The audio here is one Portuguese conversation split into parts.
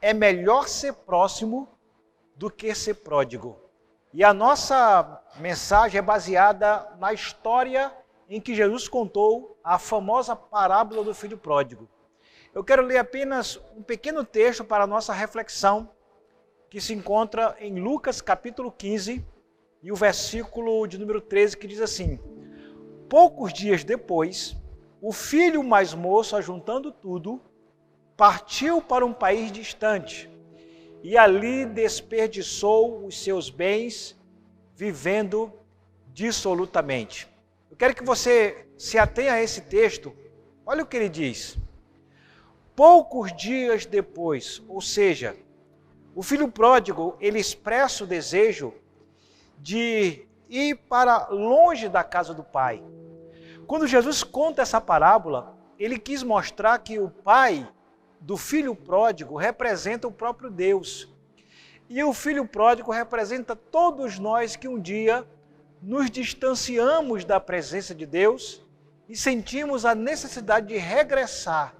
é melhor ser próximo do que ser pródigo. E a nossa mensagem é baseada na história em que Jesus contou a famosa parábola do filho pródigo. Eu quero ler apenas um pequeno texto para a nossa reflexão, que se encontra em Lucas capítulo 15, e o versículo de número 13, que diz assim: poucos dias depois, o filho mais moço, ajuntando tudo, partiu para um país distante, e ali desperdiçou os seus bens, vivendo dissolutamente. Eu quero que você se atenha a esse texto. Olha o que ele diz. Poucos dias depois, ou seja, o filho pródigo, ele expressa o desejo de ir para longe da casa do pai. Quando Jesus conta essa parábola, ele quis mostrar que o pai do filho pródigo representa o próprio Deus. E o filho pródigo representa todos nós que um dia nos distanciamos da presença de Deus e sentimos a necessidade de regressar,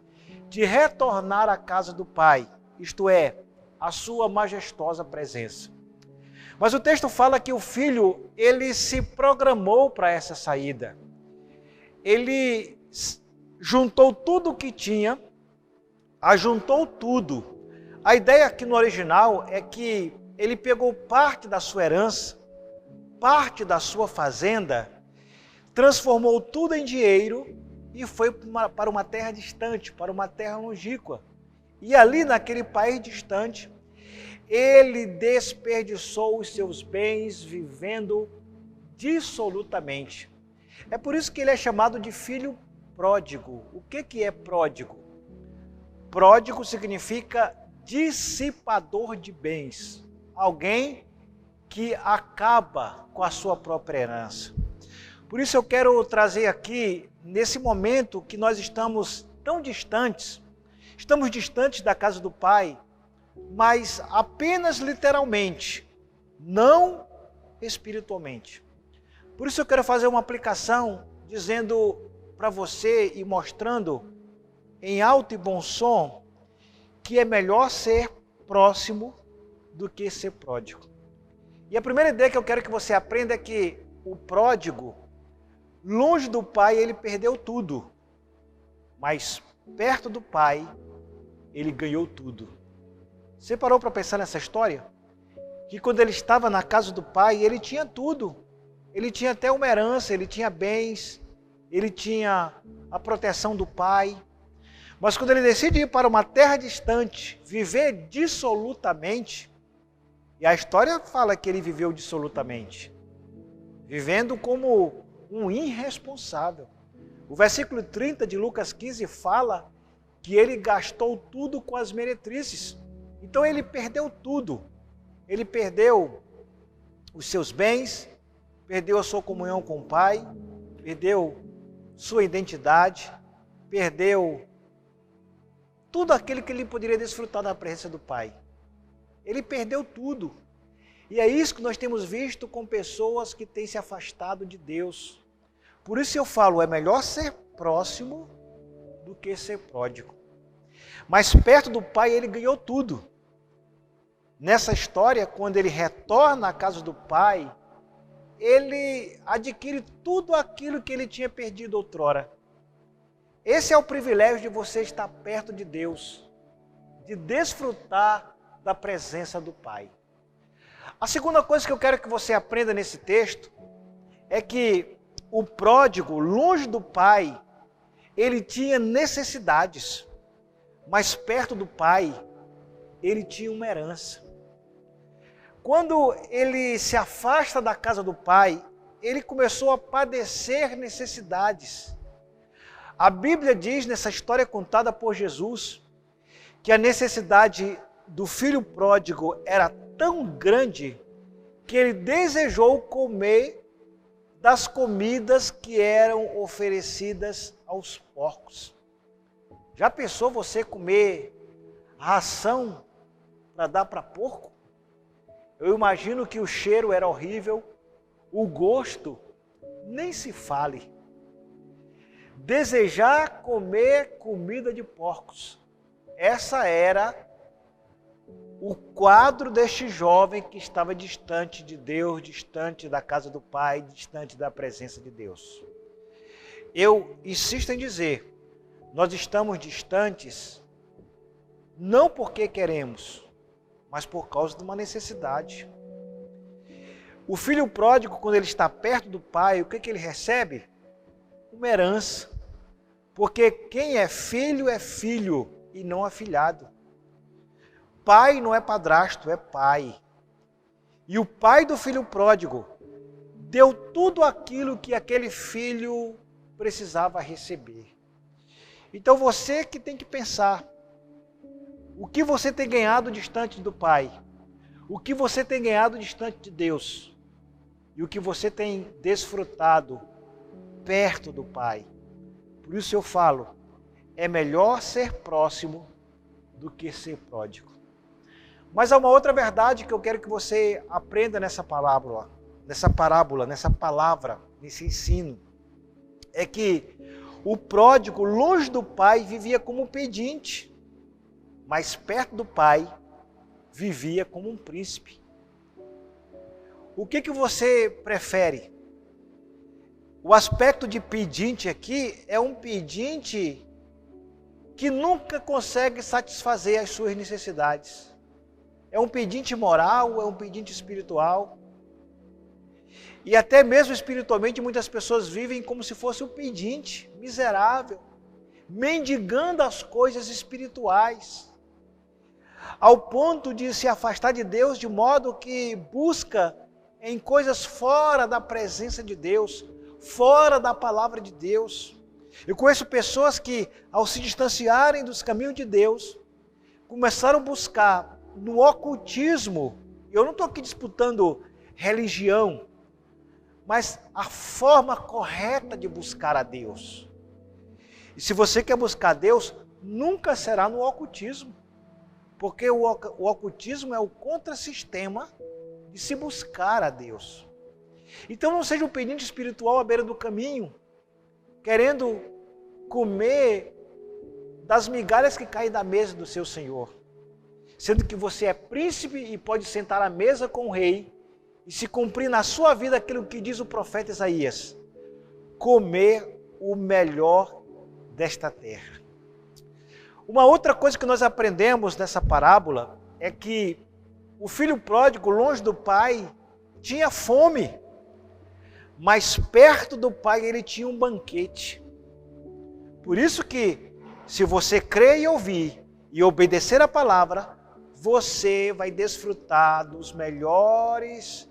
de retornar à casa do Pai, isto é, a sua majestosa presença. Mas o texto fala que o filho, ele se programou para essa saída. Ele juntou tudo o que tinha, ajuntou tudo. A ideia aqui no original é que ele pegou parte da sua herança, parte da sua fazenda, transformou tudo em dinheiro e foi para uma terra distante, para uma terra longínqua. E ali naquele país distante, ele desperdiçou os seus bens vivendo dissolutamente. É por isso que ele é chamado de filho pródigo. O que é pródigo? Pródigo significa dissipador de bens. Alguém que acaba com a sua própria herança. Por isso eu quero trazer aqui, nesse momento que nós estamos tão distantes, estamos distantes da casa do Pai, mas apenas literalmente, não espiritualmente. Por isso eu quero fazer uma aplicação dizendo para você e mostrando em alto e bom som que é melhor ser próximo do que ser pródigo. E a primeira ideia que eu quero que você aprenda é que o pródigo, longe do pai, ele perdeu tudo, mas perto do pai, ele ganhou tudo. Você parou para pensar nessa história? Que quando ele estava na casa do pai, ele tinha tudo. Ele tinha até uma herança, ele tinha bens, ele tinha a proteção do pai. Mas quando ele decide ir para uma terra distante, viver dissolutamente, e a história fala que ele viveu dissolutamente, vivendo como um irresponsável. O versículo 30 de Lucas 15 fala que ele gastou tudo com as meretrizes. Então ele perdeu tudo. Ele perdeu os seus bens, perdeu a sua comunhão com o Pai, perdeu sua identidade, perdeu tudo aquilo que ele poderia desfrutar da presença do Pai. Ele perdeu tudo. E é isso que nós temos visto com pessoas que têm se afastado de Deus. Por isso eu falo, é melhor ser próximo do que ser pródigo. Mas perto do Pai ele ganhou tudo. Nessa história, quando ele retorna à casa do Pai, ele adquire tudo aquilo que ele tinha perdido outrora. Esse é o privilégio de você estar perto de Deus, de desfrutar da presença do Pai. A segunda coisa que eu quero que você aprenda nesse texto é que o pródigo, longe do Pai, ele tinha necessidades, mas perto do Pai, ele tinha uma herança. Quando ele se afasta da casa do Pai, ele começou a padecer necessidades. A Bíblia diz, nessa história contada por Jesus, que a necessidade do filho pródigo era tão grande que ele desejou comer das comidas que eram oferecidas aos porcos. Já pensou você comer ração para dar para porco? Eu imagino que o cheiro era horrível, o gosto nem se fale. Desejar comer comida de porcos. Essa era o quadro deste jovem que estava distante de Deus, distante da casa do Pai, distante da presença de Deus. Eu insisto em dizer, nós estamos distantes não porque queremos, mas por causa de uma necessidade. O filho pródigo, quando ele está perto do pai, o que ele recebe? Uma herança. Porque quem é filho e não afilhado. Pai não é padrasto, é pai. E o pai do filho pródigo deu tudo aquilo que aquele filho precisava receber. Então você que tem que pensar, o que você tem ganhado distante do Pai? O que você tem ganhado distante de Deus? E o que você tem desfrutado perto do Pai? Por isso eu falo, é melhor ser próximo do que ser pródigo. Mas há uma outra verdade que eu quero que você aprenda nessa parábola, nesse ensino. É que o pródigo, longe do Pai, vivia como um pedinte. Mas perto do Pai, vivia como um príncipe. O que você prefere? O aspecto de pedinte aqui é um pedinte que nunca consegue satisfazer as suas necessidades. É um pedinte moral, é um pedinte espiritual. E até mesmo espiritualmente muitas pessoas vivem como se fosse um pedinte miserável, mendigando as coisas espirituais, ao ponto de se afastar de Deus, de modo que busca em coisas fora da presença de Deus, fora da palavra de Deus. Eu conheço pessoas que, ao se distanciarem dos caminhos de Deus, começaram a buscar no ocultismo. Eu não estou aqui disputando religião, mas a forma correta de buscar a Deus. E se você quer buscar Deus, nunca será no ocultismo. Porque o ocultismo é o contrassistema de se buscar a Deus. Então não seja um pedinte espiritual à beira do caminho, querendo comer das migalhas que caem da mesa do seu Senhor. Sendo que você é príncipe e pode sentar à mesa com o rei e se cumprir na sua vida aquilo que diz o profeta Isaías: comer o melhor desta terra. Uma outra coisa que nós aprendemos nessa parábola é que o filho pródigo, longe do pai, tinha fome, mas perto do pai ele tinha um banquete. Por isso que, se você crer e ouvir e obedecer a palavra, você vai desfrutar dos melhores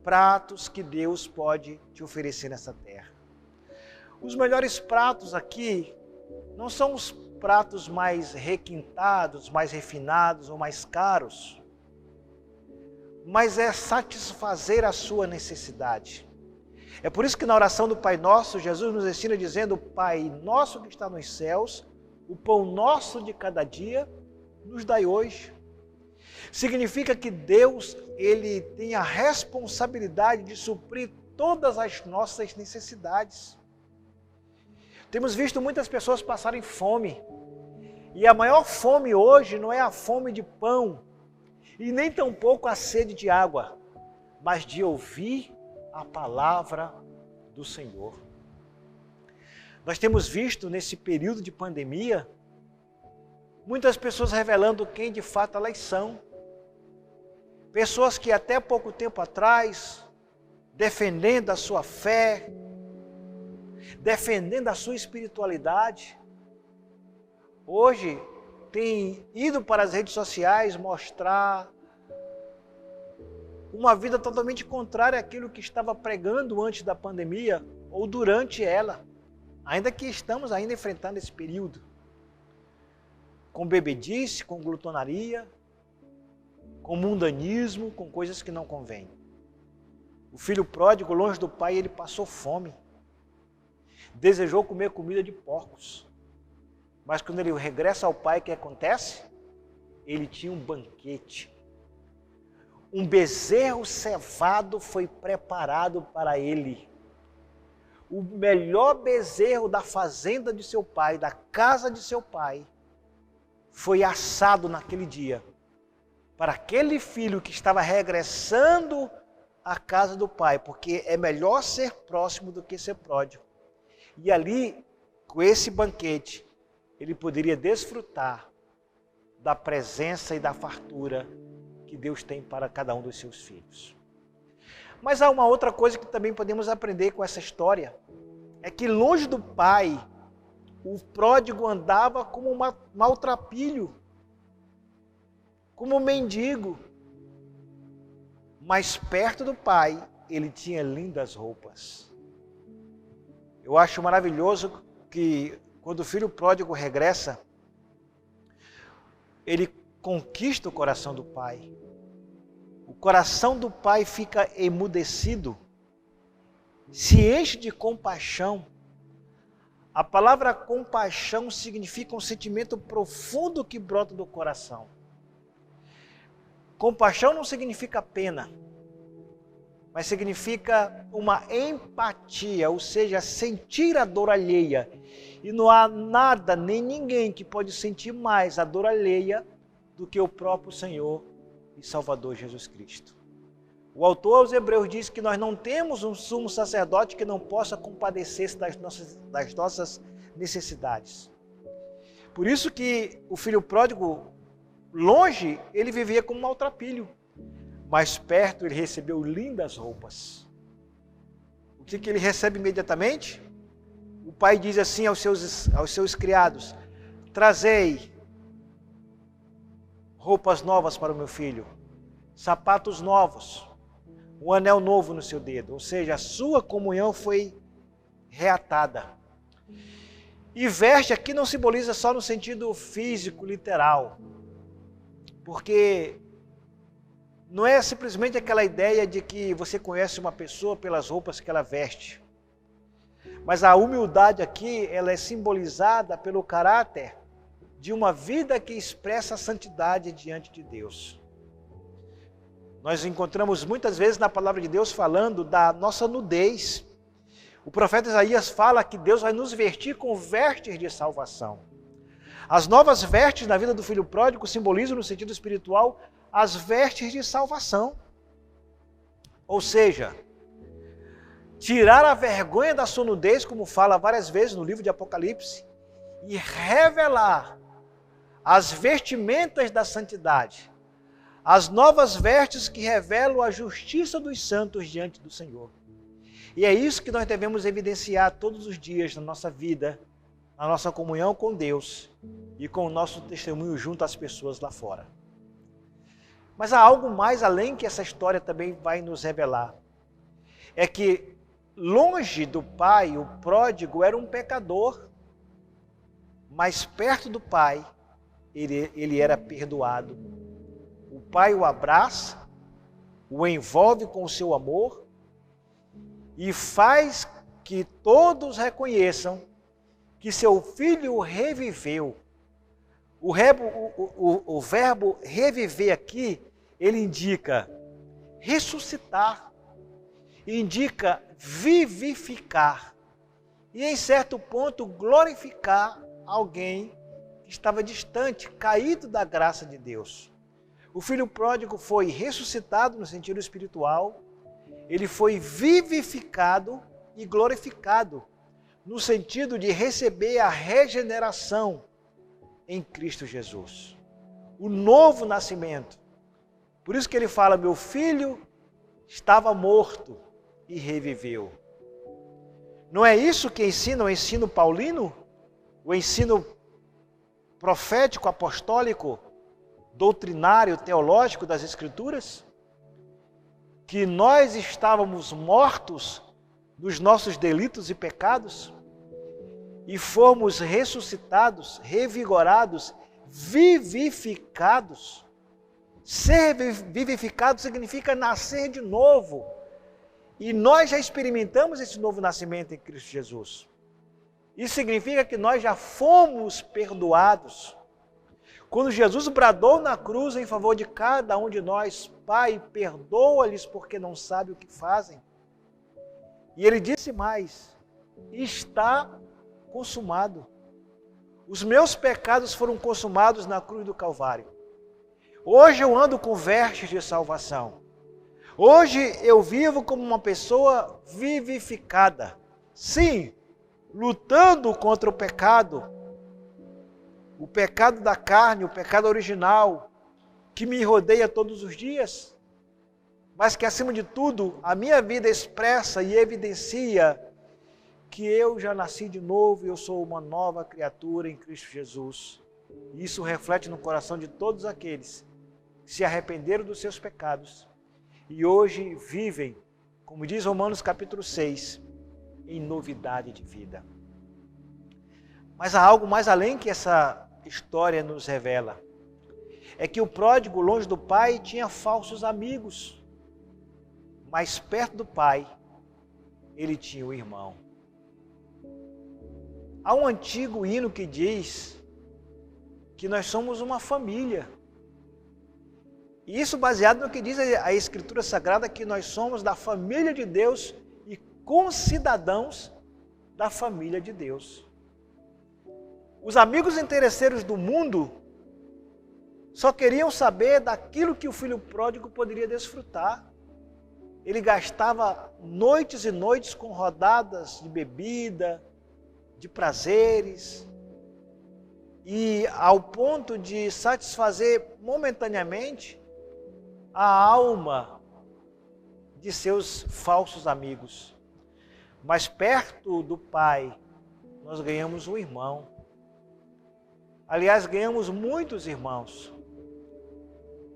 pratos que Deus pode te oferecer nessa terra. Os melhores pratos aqui não são os pratos mais requintados, mais refinados ou mais caros, mas é satisfazer a sua necessidade. É por isso que na oração do Pai Nosso, Jesus nos ensina dizendo: Pai nosso que está nos céus, o pão nosso de cada dia, nos dai hoje. Significa que Deus, Ele tem a responsabilidade de suprir todas as nossas necessidades. Temos visto muitas pessoas passarem fome. E a maior fome hoje não é a fome de pão, e nem tampouco a sede de água, mas de ouvir a palavra do Senhor. Nós temos visto nesse período de pandemia, muitas pessoas revelando quem de fato elas são. Pessoas que até pouco tempo atrás, defendendo a sua fé, defendendo a sua espiritualidade, hoje tem ido para as redes sociais mostrar uma vida totalmente contrária àquilo que estava pregando antes da pandemia ou durante ela, ainda que estamos ainda enfrentando esse período, com bebedice, com glutonaria, com mundanismo, com coisas que não convêm. O filho pródigo, longe do pai, ele passou fome. Desejou comer comida de porcos. Mas quando ele regressa ao pai, o que acontece? Ele tinha um banquete. Um bezerro cevado foi preparado para ele. O melhor bezerro da fazenda de seu pai, da casa de seu pai, foi assado naquele dia. para aquele filho que estava regressando à casa do pai, porque é melhor ser próximo do que ser pródigo. E ali, com esse banquete, ele poderia desfrutar da presença e da fartura que Deus tem para cada um dos seus filhos. Mas há uma outra coisa que também podemos aprender com essa história, é que longe do pai, o pródigo andava como um maltrapilho, como um mendigo. Mas perto do pai, ele tinha lindas roupas. Eu acho maravilhoso que quando o filho pródigo regressa, ele conquista o coração do pai. O coração do pai fica emudecido, se enche de compaixão. A palavra compaixão significa um sentimento profundo que brota do coração. Compaixão não significa pena, mas significa uma empatia, ou seja, sentir a dor alheia. E não há nada, nem ninguém que pode sentir mais a dor alheia do que o próprio Senhor e Salvador Jesus Cristo. O autor aos Hebreus diz que nós não temos um sumo sacerdote que não possa compadecer-se das nossas necessidades. Por isso que o filho pródigo, longe, ele vivia como um maltrapilho, mas perto ele recebeu lindas roupas. O que ele recebe imediatamente? O pai diz assim aos seus criados: trazei roupas novas para o meu filho, sapatos novos, um anel novo no seu dedo. Ou seja, a sua comunhão foi reatada. E veste aqui não simboliza só no sentido físico, literal, porque não é simplesmente aquela ideia de que você conhece uma pessoa pelas roupas que ela veste. Mas a humildade aqui, ela é simbolizada pelo caráter de uma vida que expressa a santidade diante de Deus. Nós encontramos muitas vezes na palavra de Deus falando da nossa nudez. O profeta Isaías fala que Deus vai nos vestir com vestes de salvação. As novas vestes na vida do filho pródigo simbolizam, no sentido espiritual, as vestes de salvação. Ou seja, tirar a vergonha da sua nudez, como fala várias vezes no livro de Apocalipse, e revelar as vestimentas da santidade, as novas vestes que revelam a justiça dos santos diante do Senhor. E é isso que nós devemos evidenciar todos os dias na nossa vida, na nossa comunhão com Deus e com o nosso testemunho junto às pessoas lá fora. Mas há algo mais além que essa história também vai nos revelar. É que longe do pai, o pródigo era um pecador, mas perto do pai, ele era perdoado. O pai o abraça, o envolve com o seu amor e faz que todos reconheçam que seu filho reviveu. O verbo reviver aqui, ele indica ressuscitar, indica vivificar e, em certo ponto, glorificar alguém que estava distante, caído da graça de Deus. O filho pródigo foi ressuscitado no sentido espiritual, ele foi vivificado e glorificado no sentido de receber a regeneração em Cristo Jesus, o novo nascimento. Por isso que ele fala: meu filho estava morto e reviveu. Não é isso que ensina o ensino paulino? O ensino profético, apostólico, doutrinário, teológico das Escrituras? Que nós estávamos mortos nos nossos delitos e pecados e fomos ressuscitados, revigorados, vivificados. Ser vivificado significa nascer de novo. E nós já experimentamos esse novo nascimento em Cristo Jesus. Isso significa que nós já fomos perdoados. Quando Jesus bradou na cruz em favor de cada um de nós: Pai, perdoa-lhes porque não sabem o que fazem. E ele disse mais: está consumado. Os meus pecados foram consumados na cruz do Calvário. Hoje eu ando com vestes de salvação. Hoje eu vivo como uma pessoa vivificada. Sim, lutando contra o pecado da carne, o pecado original, que me rodeia todos os dias, mas que, acima de tudo, a minha vida expressa e evidencia que eu já nasci de novo e eu sou uma nova criatura em Cristo Jesus. E isso reflete no coração de todos aqueles que se arrependeram dos seus pecados e hoje vivem, como diz Romanos capítulo 6, em novidade de vida. Mas há algo mais além que essa história nos revela. É que o pródigo, longe do pai, tinha falsos amigos. Mas perto do pai, ele tinha o irmão. Há um antigo hino que diz que nós somos uma família. E isso baseado no que diz a Escritura Sagrada, que nós somos da família de Deus e concidadãos da família de Deus. Os amigos interesseiros do mundo só queriam saber daquilo que o filho pródigo poderia desfrutar. Ele gastava noites e noites com rodadas de bebida, de prazeres, e ao ponto de satisfazer momentaneamente a alma de seus falsos amigos. Mas perto do Pai, nós ganhamos um irmão. Aliás, ganhamos muitos irmãos.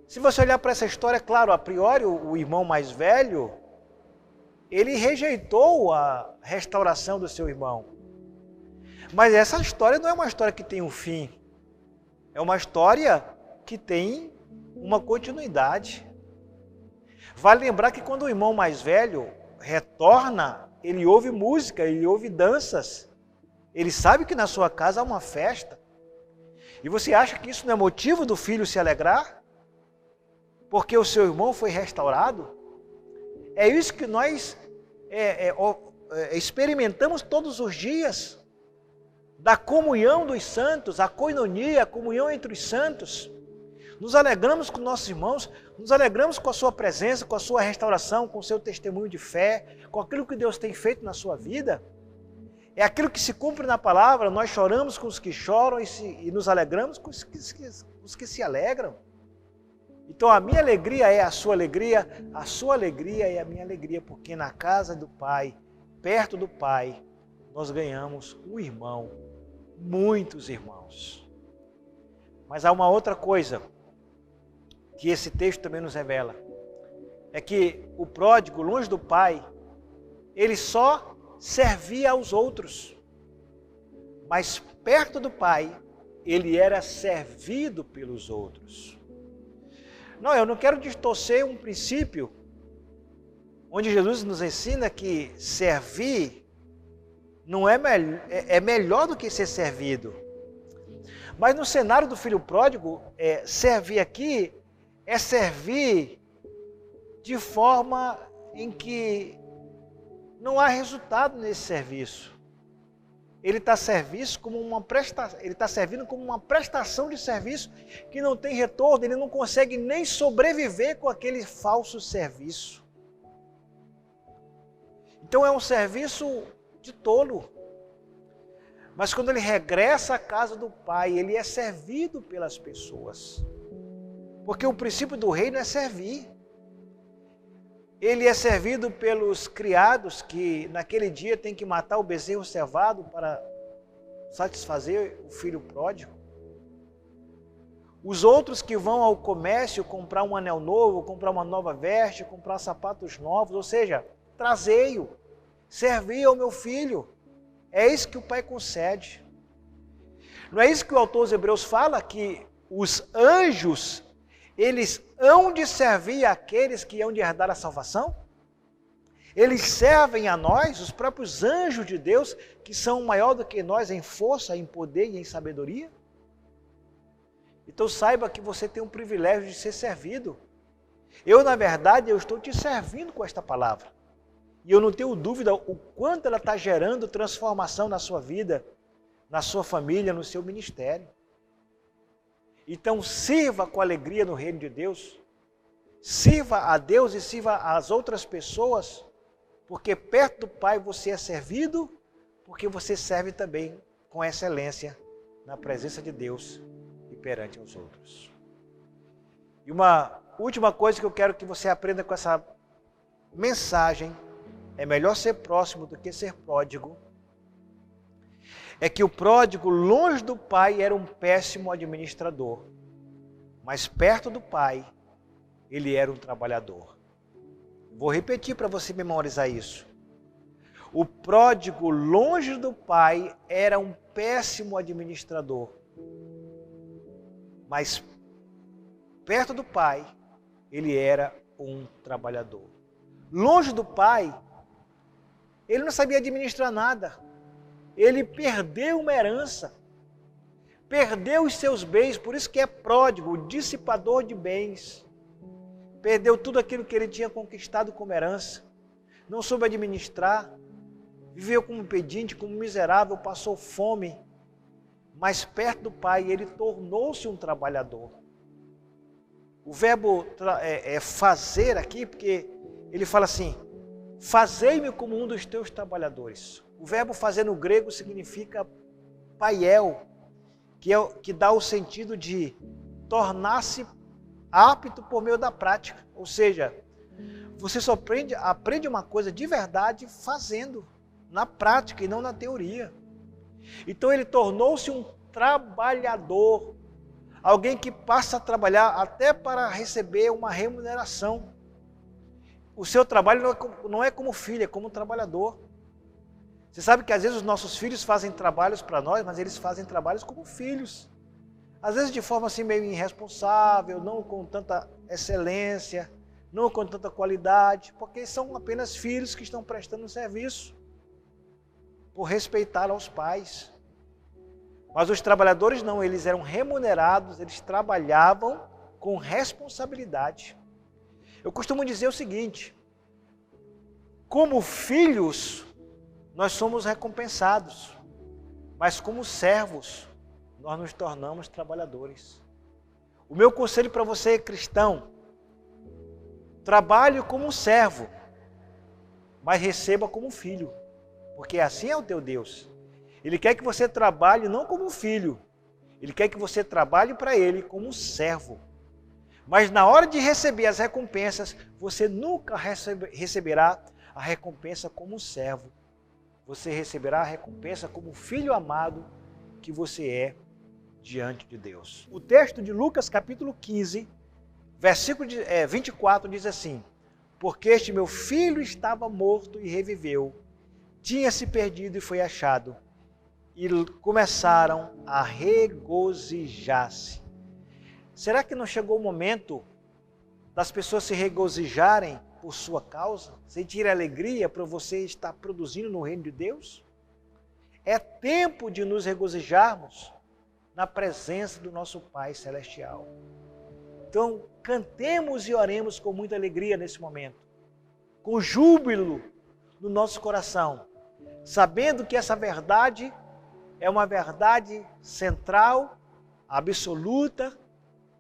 Se você olhar para essa história, claro, a priori, o irmão mais velho, ele rejeitou a restauração do seu irmão. Mas essa história não é uma história que tem um fim. É uma história que tem uma continuidade. Vale lembrar que quando o irmão mais velho retorna, ele ouve música, ele ouve danças. Ele sabe que na sua casa há uma festa. E você acha que isso não é motivo do filho se alegrar? Porque o seu irmão foi restaurado? É isso que nós experimentamos todos os dias. Da comunhão dos santos, a koinonia, a comunhão entre os santos. Nos alegramos com nossos irmãos, nos alegramos com a sua presença, com a sua restauração, com o seu testemunho de fé, com aquilo que Deus tem feito na sua vida. É aquilo que se cumpre na palavra, nós choramos com os que choram e nos alegramos com os que se alegram. Então a minha alegria é a sua alegria é a minha alegria, porque na casa do Pai, perto do Pai, nós ganhamos um irmão, muitos irmãos. Mas há uma outra coisa que esse texto também nos revela, é que o pródigo, longe do Pai, ele só servia aos outros, mas perto do Pai, ele era servido pelos outros. Não, eu não quero distorcer um princípio onde Jesus nos ensina que servir não é melhor do que ser servido. Mas no cenário do filho pródigo, servir aqui é servir de forma em que não há resultado nesse serviço. Ele está servindo como uma prestação de serviço que não tem retorno, ele não consegue nem sobreviver com aquele falso serviço. Então é um serviço de tolo. Mas quando ele regressa à casa do Pai, ele é servido pelas pessoas. Porque o princípio do reino é servir. Ele é servido pelos criados que naquele dia tem que matar o bezerro cevado para satisfazer o filho pródigo. Os outros que vão ao comércio comprar um anel novo, comprar uma nova veste, comprar sapatos novos, ou seja, trazei-o, servi ao meu filho. É isso que o Pai concede. Não é isso que o autor dos Hebreus fala, que os anjos, eles hão de servir àqueles que hão de herdar a salvação? Eles servem a nós, os próprios anjos de Deus, que são maior do que nós em força, em poder e em sabedoria? Então saiba que você tem um privilégio de ser servido. Na verdade, eu estou te servindo com esta palavra. E eu não tenho dúvida o quanto ela está gerando transformação na sua vida, na sua família, no seu ministério. Então sirva com alegria no reino de Deus. Sirva a Deus e sirva às outras pessoas, porque perto do Pai você é servido, porque você serve também com excelência na presença de Deus e perante os outros. E uma última coisa que eu quero que você aprenda com essa mensagem, é melhor ser próximo do que ser pródigo, é que o pródigo, longe do pai, era um péssimo administrador, mas perto do pai, ele era um trabalhador. Vou repetir para você memorizar isso. O pródigo, longe do pai, era um péssimo administrador, mas perto do pai, ele era um trabalhador. Longe do pai, ele não sabia administrar nada. Ele perdeu uma herança, perdeu os seus bens, por isso que é pródigo, o dissipador de bens. Perdeu tudo aquilo que ele tinha conquistado como herança, não soube administrar, viveu como pedinte, como miserável, passou fome, mas perto do pai ele tornou-se um trabalhador. O verbo fazer aqui, porque ele fala assim, fazei-me como um dos teus trabalhadores. O verbo fazer no grego significa paiel, que dá o sentido de tornar-se apto por meio da prática. Ou seja, você só aprende uma coisa de verdade fazendo, na prática e não na teoria. Então ele tornou-se um trabalhador, alguém que passa a trabalhar até para receber uma remuneração. O seu trabalho não é como filho, é como trabalhador. Você sabe que às vezes os nossos filhos fazem trabalhos para nós, mas eles fazem trabalhos como filhos. Às vezes de forma assim meio irresponsável, não com tanta excelência, não com tanta qualidade, porque são apenas filhos que estão prestando um serviço, por respeitar aos pais. Mas os trabalhadores não, eles eram remunerados, eles trabalhavam com responsabilidade. Eu costumo dizer o seguinte, como filhos, nós somos recompensados, mas como servos, nós nos tornamos trabalhadores. O meu conselho para você, cristão, trabalhe como um servo, mas receba como um filho, porque assim é o teu Deus. Ele quer que você trabalhe não como um filho, ele quer que você trabalhe para ele como um servo. Mas na hora de receber as recompensas, você nunca receberá a recompensa como um servo. Você receberá a recompensa como um filho amado que você é diante de Deus. O texto de Lucas capítulo 15, versículo 24 diz assim, porque este meu filho estava morto e reviveu, tinha se perdido e foi achado. E começaram a regozijar-se. Será que não chegou o momento das pessoas se regozijarem por sua causa? Sentir alegria por você estar produzindo no reino de Deus? É tempo de nos regozijarmos na presença do nosso Pai Celestial. Então, cantemos e oremos com muita alegria nesse momento, com júbilo no nosso coração, sabendo que essa verdade é uma verdade central, absoluta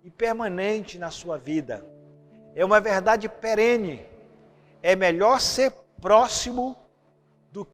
e permanente na sua vida. É uma verdade perene. É melhor ser próximo